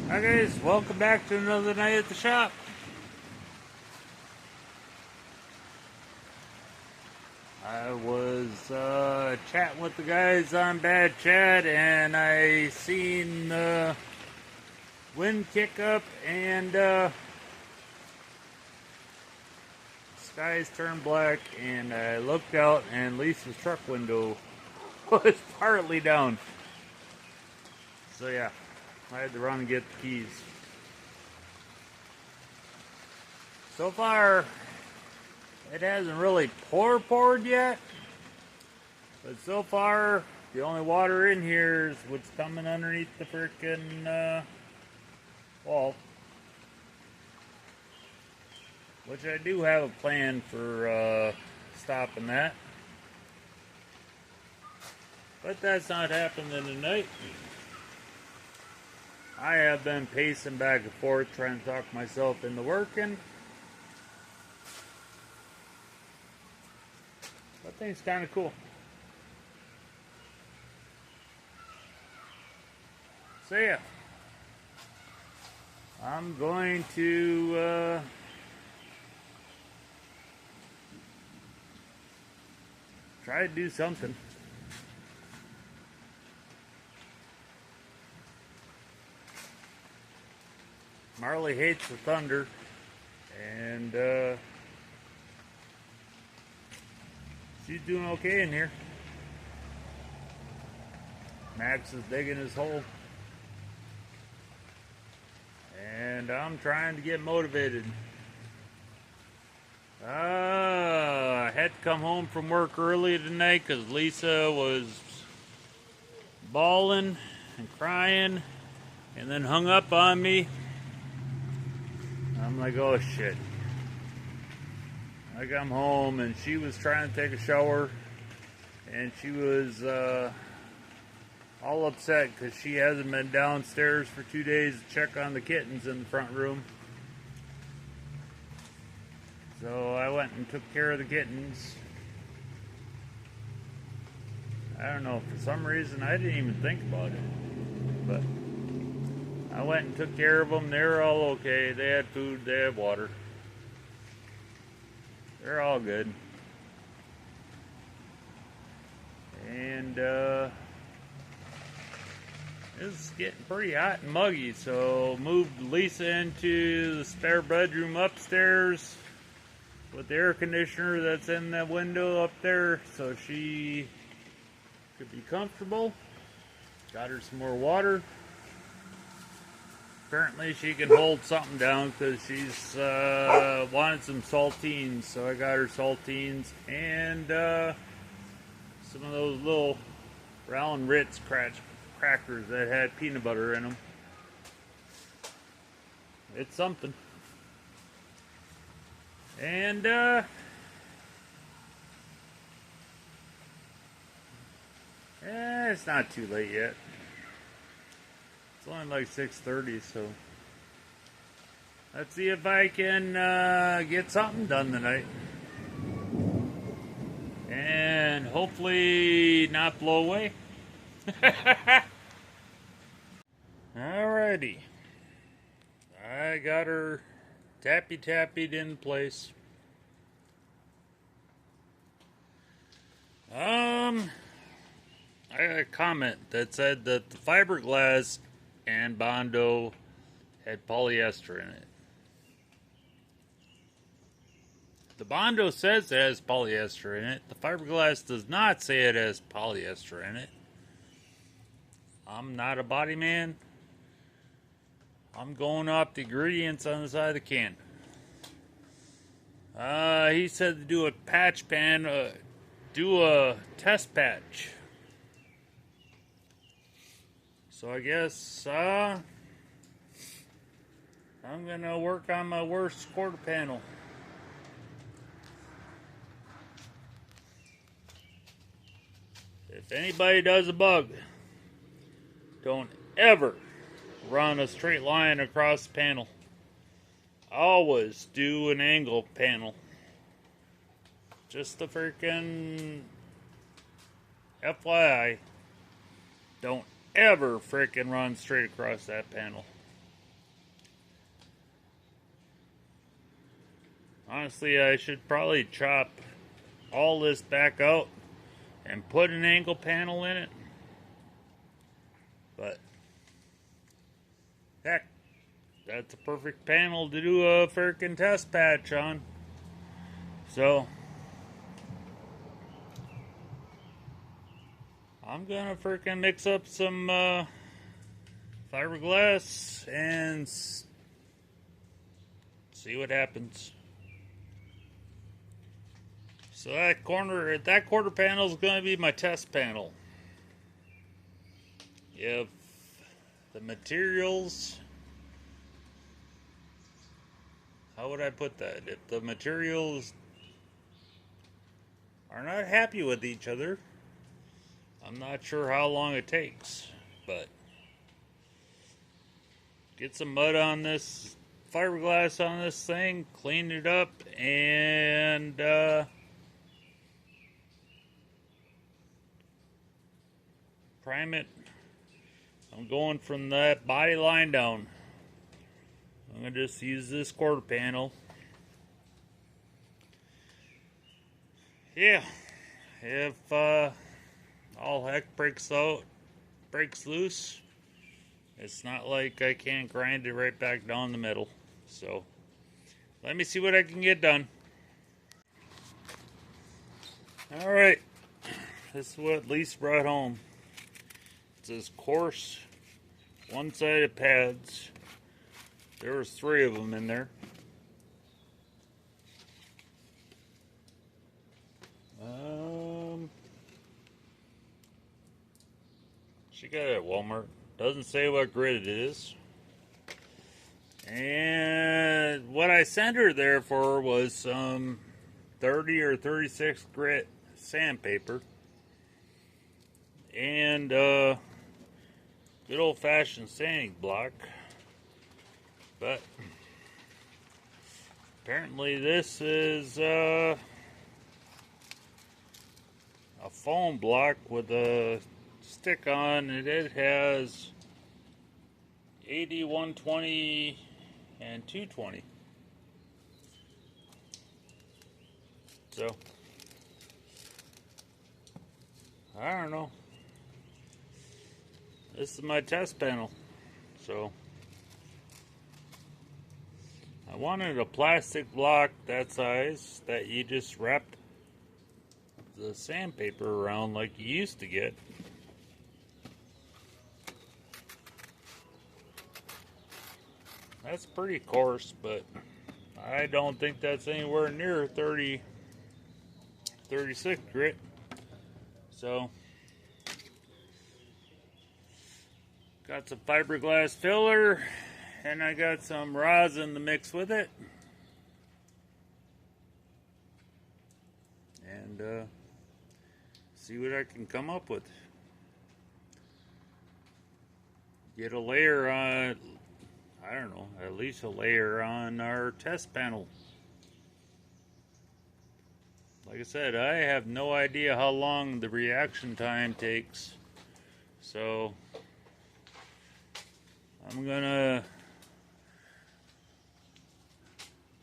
Hi guys, welcome back to another night at the shop. I was chatting with the guys on Bad Chat and I seen the wind kick up and skies turned black, and I looked out and Lisa's truck window was partly down. So yeah, I had to run and get the keys. So far, it hasn't really poured yet, but so far, the only water in here is what's coming underneath the frickin' wall. Which I do have a plan for stopping that. But that's not happening tonight. I have been pacing back and forth trying to talk myself into working. I think it's kind of cool. So yeah, I'm going to try to do something. Marley hates the thunder, and she's doing okay in here. Max is digging his hole, and I'm trying to get motivated. I had to come home from work early tonight because Lisa was bawling and crying and then hung up on me. I'm like, oh shit. I come home and she was trying to take a shower and she was all upset because she hasn't been downstairs for 2 days to check on the kittens in the front room. So I went and took care of the kittens. I don't know, for some reason I didn't even think about it, but I went and took care of them. They were all okay. They had food, they had water. They're all good. And it's getting pretty hot and muggy, so moved Lisa into the spare bedroom upstairs with the air conditioner that's in that window up there so she could be comfortable. Got her some more water. Apparently she can hold something down because she's wanted some saltines, so I got her saltines and some of those little Round Ritz crackers that had peanut butter in them. It's something. And it's not too late yet. It's only like 6:30, so let's see if I can get something done tonight. And hopefully not blow away. Alrighty. I got her tappy-tappied in place. I got a comment that said that the fiberglass and Bondo had polyester in it. The Bondo says it has polyester in it. The fiberglass does not say it has polyester in it. I'm not a body man. I'm going off the ingredients on the side of the can. He said to do a patch pan, do a test patch. So I guess I'm gonna work on my worst quarter panel. If anybody does a bug, don't ever run a straight line across the panel. Always do an angle panel. Just a freaking FYI. Don't ever freaking run straight across that panel. Honestly, I should probably chop all this back out and put an angle panel in it. But heck, that's a perfect panel to do a freaking test patch on. So I'm gonna freaking mix up some fiberglass and see what happens. So that quarter panel is going to be my test panel. If the materials, how would I put that? If the materials are not happy with each other, I'm not sure how long it takes, but get some mud on this fiberglass on this thing, clean it up, and prime it. I'm going from that body line down. I'm going to just use this quarter panel. Yeah, if all heck breaks loose, it's not like I can't grind it right back down the middle. So let me see what I can get done. Alright, this is what Lisa brought home. It's this coarse one-sided pads. There was 3 of them in there. She got it at Walmart. Doesn't say what grit it is. And what I sent her there for was some 30 or 36 grit sandpaper. And good old-fashioned sanding block. But apparently this is a foam block with a stick on, and it has 80, 120, and 220. So I don't know. This is my test panel. So I wanted a plastic block that size that you just wrap the sandpaper around like you used to get. That's pretty coarse, but I don't think that's anywhere near 36 grit. So got some fiberglass filler, and I got some rosin to mix with it. And see what I can come up with. Get a layer on, I don't know, at least a layer on our test panel. Like I said, I have no idea how long the reaction time takes. So I'm gonna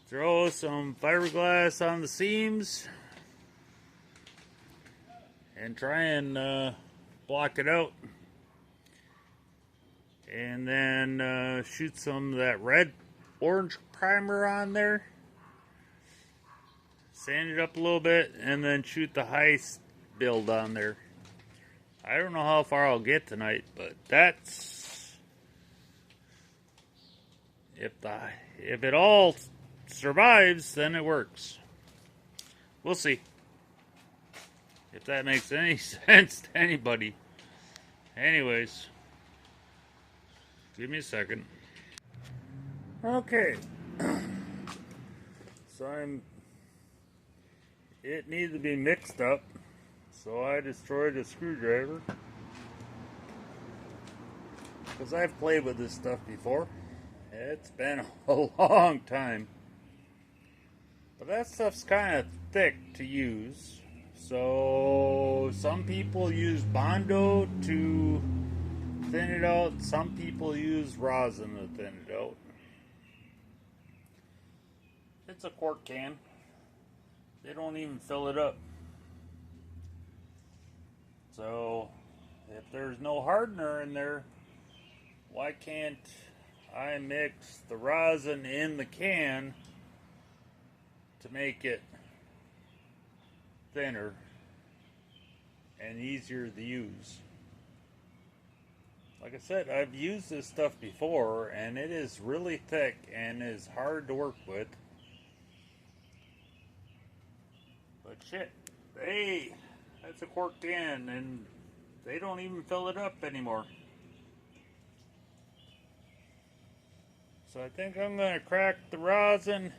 throw some fiberglass on the seams and try and block it out, and then shoot some of that orange primer on there, sand it up a little bit, and then shoot the Heist build on there. I don't know how far I'll get tonight, but that's if it all survives, then it works. We'll see. If that makes any sense to anybody. Anyways, give me a second. Okay. So it needs to be mixed up. So I destroyed a screwdriver. Because I've played with this stuff before. It's been a long time. But that stuff's kind of thick to use. So some people use Bondo to thin it out. Some people use rosin to thin it out. It's a quart can. They don't even fill it up. So, if there's no hardener in there, why can't I mix the rosin in the can to make it thinner and easier to use? Like I said, I've used this stuff before, and it is really thick and is hard to work with. But shit, hey, that's a quart can, and they don't even fill it up anymore. So I think I'm going to crack the rosin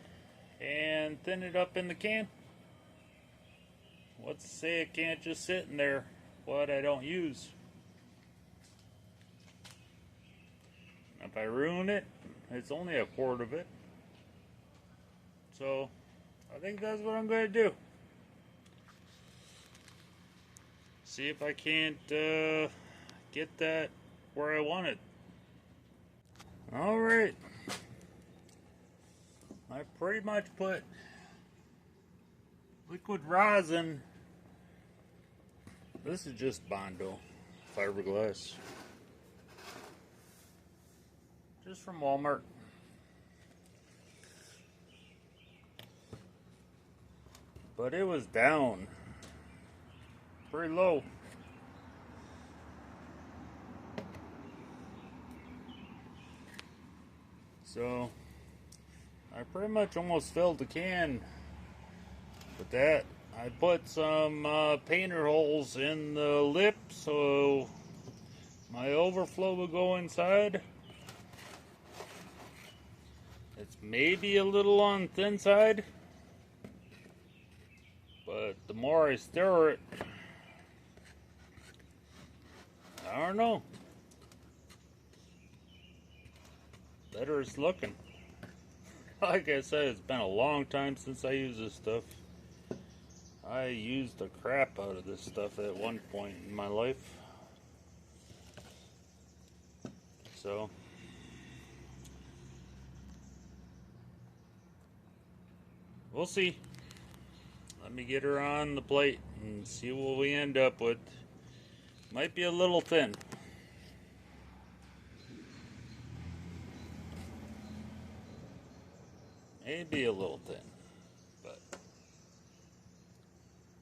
and thin it up in the can. What's to say it can't just sit in there what I don't use? If I ruin it, it's only a quart of it. So I think that's what I'm going to do. See if I can't get that where I want it. Alright. I pretty much put liquid rosin. This is just Bondo fiberglass. Just from Walmart. But it was down pretty low. So I pretty much almost filled the can with that. I put some painter holes in the lip so my overflow will go inside. It's maybe a little on the thin side, but the more I stir it, I don't know, better it's looking. Like I said, it's been a long time since I used this stuff. I used the crap out of this stuff at one point in my life. So we'll see. Let me get her on the plate and see what we end up with. Might be a little thin. Maybe a little thin. But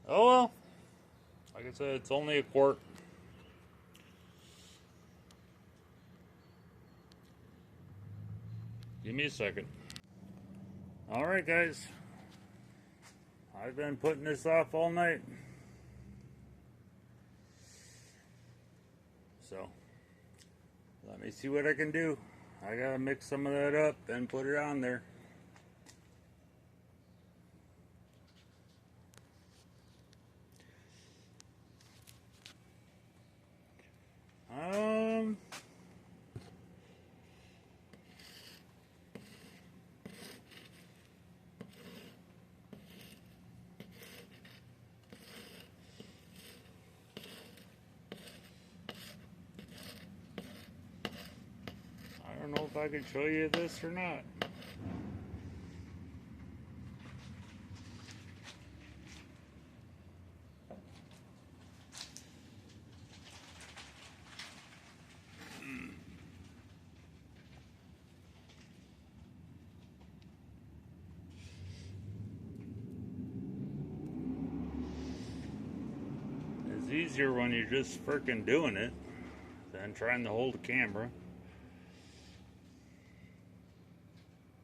oh well. Like I said, it's only a quart. Give me a second. Alright guys. I've been putting this off all night. So, let me see what I can do. I gotta mix some of that up and put it on there. I don't know if I can show you this or not. It's easier when you're just freaking doing it than trying to hold the camera.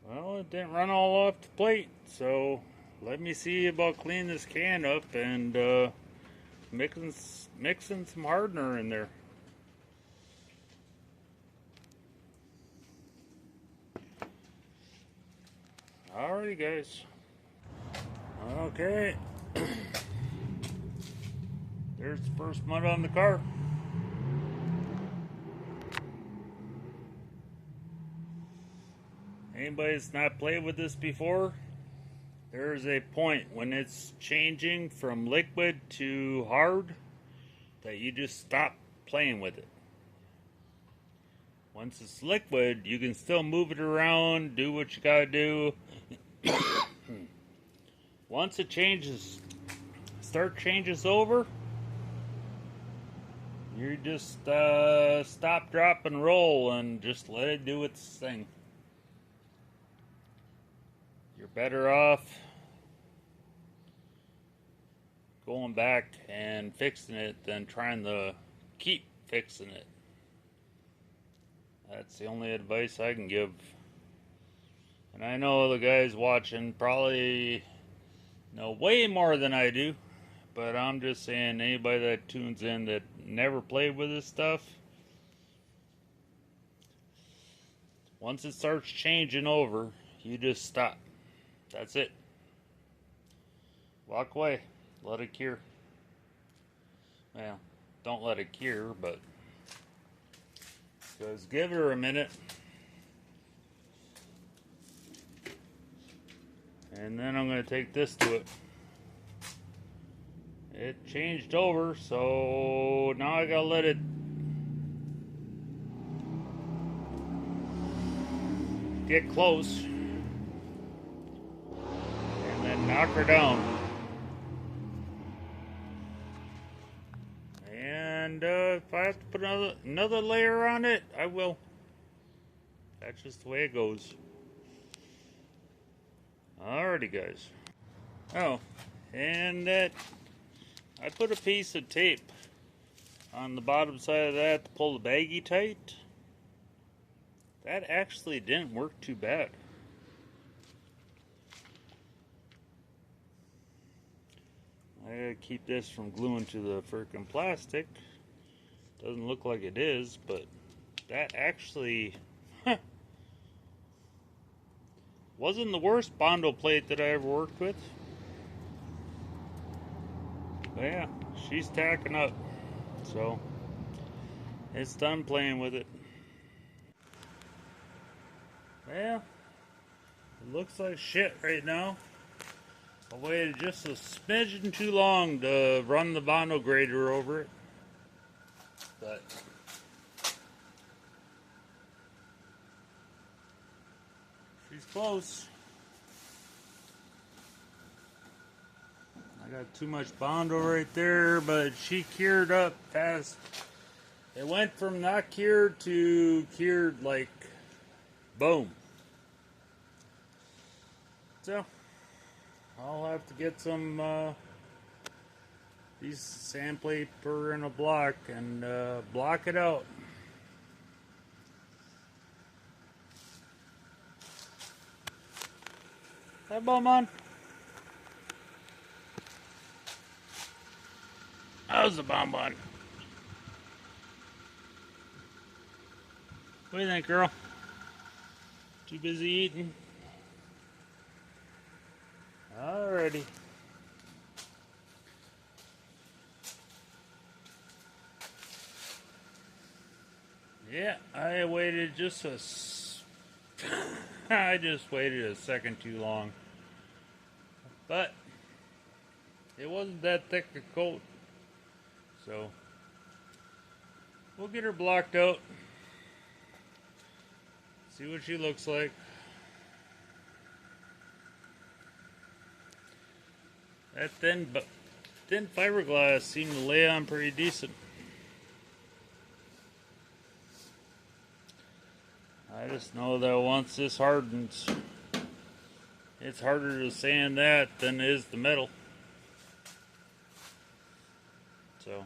Well, it didn't run all off the plate, so let me see about cleaning this can up and mixing some hardener in there. Alrighty guys. Okay. There's the first mud on the car. Anybody that's not played with this before, there's a point when it's changing from liquid to hard that you just stop playing with it. Once it's liquid, you can still move it around, do what you gotta do, once it changes, changes over, you just stop, drop, and roll and just let it do its thing. You're better off going back and fixing it than trying to keep fixing it. That's the only advice I can give. And I know the guys watching probably know way more than I do, but I'm just saying, anybody that tunes in that never played with this stuff, once it starts changing over, you just stop. That's it. Walk away. Let it cure. Well, don't let it cure, but just give her a minute. And then I'm going to take this to it. It changed over, so now I got to let it get close. And then knock her down. And if I have to put another layer on it, I will. That's just the way it goes. Alrighty, guys. Oh, and that I put a piece of tape on the bottom side of that to pull the baggie tight. That actually didn't work too bad. I gotta keep this from gluing to the frickin' plastic. Doesn't look like it is, but that actually wasn't the worst Bondo plate that I ever worked with. But yeah, she's tacking up. So it's done playing with it. Well, it looks like shit right now. I waited just a smidgen too long to run the Bondo grader over it. But she's close. I got too much Bondo right there, but she cured up fast. It went from not cured to cured like boom. So I'll have to get some these sandpaper in a block and block it out. Hi, Bonbon. How's the Bonbon? What do you think, girl? Too busy eating? Alrighty. Yeah, I waited just I just waited a second too long. But it wasn't that thick a coat. So we'll get her blocked out. See what she looks like. That thin fiberglass seemed to lay on pretty decent. I just know that once this hardens, it's harder to sand that than it is the metal. So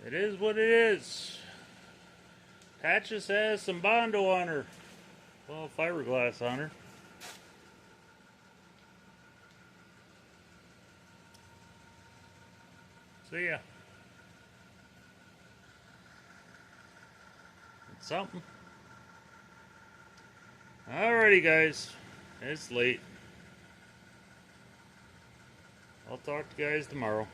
it is what it is. Patches has some Bondo on her. Well, fiberglass on her. So yeah. It's something. Alrighty, guys. It's late. I'll talk to you guys tomorrow.